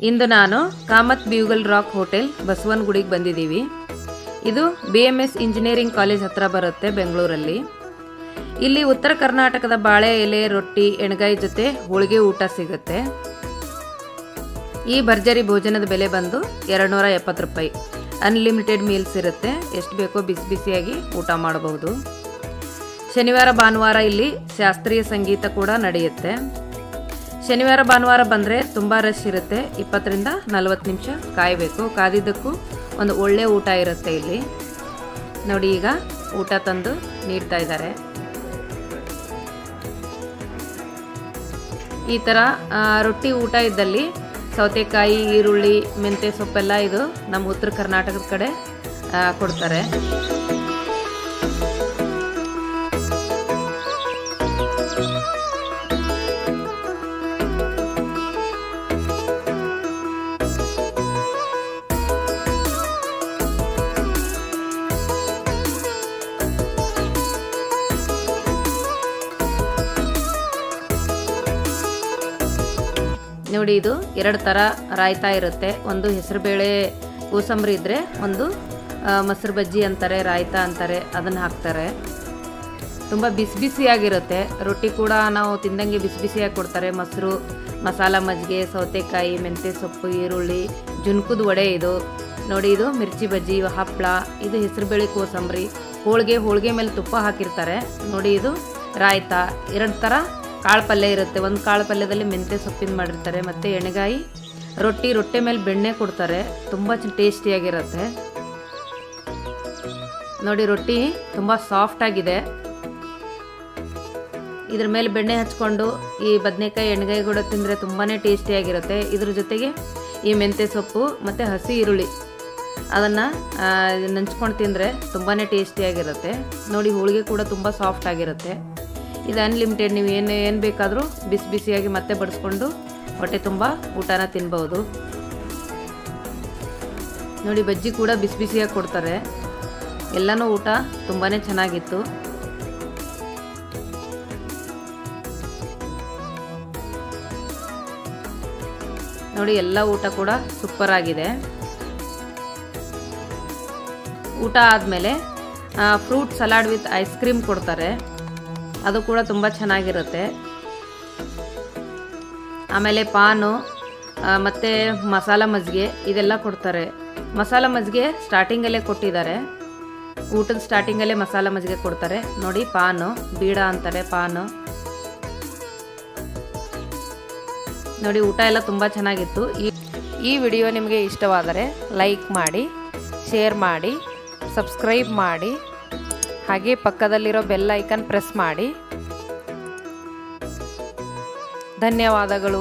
ಇಂದು ನಾನು Kamath bugle rock hotel ಬಸವನಗುಡಿಗೆ ಬಂದಿದ್ದೀವಿ. ಇದು BMS ಇಂಜಿನಿಯರಿಂಗ್ ಕಾಲೇಜ್ ಹತ್ರ ಬರುತ್ತೆ ಬೆಂಗಳೂರಲ್ಲಿ. ಇಲ್ಲಿ ಉತ್ತರ ಕರ್ನಾಟಕದ ಬಾಳೆ ಎಲೆ, ರೊಟ್ಟಿ, ಎಣ್ಣೆಗಾಯಿ ಜೊತೆ ಹೋಳಿಗೆ ಊಟ ಸಿಗುತ್ತೆ. ಈ ಭರ್ಜರಿ ಭೋಜನದ ಬೆಲೆ ಬಂದು 270 ರೂಪಾಯಿ. ಅನ್ಲಿಮಿಟೆಡ್ ಮೀಲ್ಸ್ ಇರುತ್ತೆ. ಎಷ್ಟು ಬೇಕೋ ಬಿಸಿ ಬಿಸಿಯಾಗಿ ಊಟ ಮಾಡಬಹುದು. ಶನಿವಾರ ಭಾನುವಾರ ಇಲ್ಲಿ ಶಾಸ್ತ್ರೀಯ ಸಂಗೀತ ಕೂಡ ನಡೆಯುತ್ತೆ. ಶನಿವಾರ ಭಾನುವಾರ ಬಂದರೆ ತುಂಬ ರಶ್ ಇರುತ್ತೆ. 20 ರಿಂದ 40 ನಿಮಿಷ ಕಾಯಬೇಕು. ಕಾದಿದ್ದಕ್ಕೂ ಒಂದು ಒಳ್ಳೆ ಊಟ ಇರುತ್ತೆ ಇಲ್ಲಿ. ನೋಡಿ, ಈಗ ಊಟ ತಂದು ನೀಡ್ತಾ ಇದ್ದಾರೆ. ಈ ಥರ ರೊಟ್ಟಿ ಊಟ ಇದ್ದಲ್ಲಿ ಸೌತೆಕಾಯಿ, ಈರುಳ್ಳಿ, ಮೆಂತ್ಯ ಸೊಪ್ಪೆಲ್ಲ ಇದು ನಮ್ಮ ಉತ್ತರ ಕರ್ನಾಟಕದ ಕಡೆ ಕೊಡ್ತಾರೆ. ನೋಡಿ, ಇದು 2 ಥರ ರಾಯ್ತಾ ಇರುತ್ತೆ. ಒಂದು ಹೆಸರುಬೇಳೆ ಕೋಸಂಬರಿ ಇದ್ದರೆ, ಒಂದು ಮೊಸರು ಬಜ್ಜಿ ಅಂತಾರೆ, ರಾಯ್ತಾ ಅಂತಾರೆ, ಅದನ್ನು ಹಾಕ್ತಾರೆ. ತುಂಬ ಬಿಸಿ ಬಿಸಿಯಾಗಿರುತ್ತೆ. ರೊಟ್ಟಿ ಕೂಡ ನಾವು ತಿಂದಂಗೆ ಬಿಸಿ ಬಿಸಿಯಾಗಿ ಕೊಡ್ತಾರೆ. ಮೊಸರು, ಮಸಾಲ ಮಜ್ಜಿಗೆ, ಸೌತೆಕಾಯಿ, ಮೆಂತ್ಯ ಸೊಪ್ಪು, ಈರುಳ್ಳಿ, ಜುನ್ಕುದ ವಡೆ ಇದು ನೋಡಿ. ಇದು ಮಿರ್ಚಿ ಬಜ್ಜಿ, ಹಪ್ಪಳ, ಇದು ಹೆಸರುಬೇಳೆ ಕೋಸಂಬರಿ, ಹೋಳಿಗೆ ಮೇಲೆ ತುಪ್ಪ ಹಾಕಿರ್ತಾರೆ. ನೋಡಿ, ಇದು ರಾಯ್ತಾ. 2 ಥರ ಕಾಳು ಪಲ್ಯ ಇರುತ್ತೆ. ಒಂದು ಕಾಳು ಪಲ್ಯದಲ್ಲಿ ಮೆಂತ್ಯ ಸೊಪ್ಪಿನ ಮಾಡಿರ್ತಾರೆ, ಮತ್ತು ಎಣ್ಣೆಗಾಯಿ, ರೊಟ್ಟಿ ಮೇಲೆ ಬೆಣ್ಣೆ ಕೊಡ್ತಾರೆ. ತುಂಬ ಟೇಸ್ಟಿಯಾಗಿರುತ್ತೆ. ನೋಡಿ, ರೊಟ್ಟಿ ತುಂಬ ಸಾಫ್ಟಾಗಿದೆ. ಇದ್ರ ಮೇಲೆ ಬೆಣ್ಣೆ ಹಚ್ಕೊಂಡು ಈ ಬದನೆಕಾಯಿ, ಎಣ್ಣೆಗಾಯಿ ಕೂಡ ತಿಂದರೆ ತುಂಬಾ ಟೇಸ್ಟಿಯಾಗಿರುತ್ತೆ. ಇದ್ರ ಜೊತೆಗೆ ಈ ಮೆಂತ್ಯ ಸೊಪ್ಪು ಮತ್ತು ಹಸಿ ಈರುಳ್ಳಿ ಅದನ್ನು ನೆಂಚ್ಕೊಂಡು ತಿಂದರೆ ತುಂಬಾ ಟೇಸ್ಟಿಯಾಗಿರುತ್ತೆ. ನೋಡಿ, ಹೋಳಿಗೆ ಕೂಡ ತುಂಬ ಸಾಫ್ಟಾಗಿರುತ್ತೆ. ಇದು ಅನ್ಲಿಮಿಟೆಡ್. ನೀವು ಏನು ಬೇಕಾದರೂ ಬಿಸಿ ಬಿಸಿಯಾಗಿ ಮತ್ತೆ ಬಡಿಸ್ಕೊಂಡು ಹೊಟ್ಟೆ ತುಂಬ ಊಟನ ತಿನ್ಬೋದು. ನೋಡಿ, ಬಜ್ಜಿ ಕೂಡ ಬಿಸಿ ಬಿಸಿಯಾಗಿ ಕೊಡ್ತಾರೆ. ಎಲ್ಲನೂ ಊಟ ತುಂಬಾ ಚೆನ್ನಾಗಿತ್ತು. ನೋಡಿ, ಎಲ್ಲ ಊಟ ಕೂಡ ಸೂಪರ್ ಆಗಿದೆ. ಊಟ ಆದಮೇಲೆ fruit salad with ice cream ಕೊಡ್ತಾರೆ. ಅದು ಕೂಡ ತುಂಬ ಚೆನ್ನಾಗಿರುತ್ತೆ. ಆಮೇಲೆ ಪಾನು ಮತ್ತು ಮಸಾಲ ಮಜ್ಜಿಗೆ ಇದೆಲ್ಲ ಕೊಡ್ತಾರೆ. ಮಸಾಲ ಮಜ್ಜಿಗೆ ಸ್ಟಾರ್ಟಿಂಗಲ್ಲೇ ಕೊಟ್ಟಿದ್ದಾರೆ. ಊಟದ ಸ್ಟಾರ್ಟಿಂಗಲ್ಲೇ ಮಸಾಲ ಮಜ್ಜಿಗೆ ಕೊಡ್ತಾರೆ. ನೋಡಿ, ಪಾನು ಬೀಡ ಅಂತಾರೆ, ಪಾನು. ನೋಡಿ, ಊಟ ಎಲ್ಲ ತುಂಬ ಚೆನ್ನಾಗಿತ್ತು. ಈ ವಿಡಿಯೋ ನಿಮಗೆ ಇಷ್ಟವಾದರೆ ಲೈಕ್ ಮಾಡಿ, ಶೇರ್ ಮಾಡಿ, ಸಬ್ಸ್ಕ್ರೈಬ್ ಮಾಡಿ, ಹಾಗೆ ಪಕ್ಕದಲ್ಲಿರೋ ಬೆಲ್ ಐಕನ್ ಪ್ರೆಸ್ ಮಾಡಿ. ಧನ್ಯವಾದಗಳು.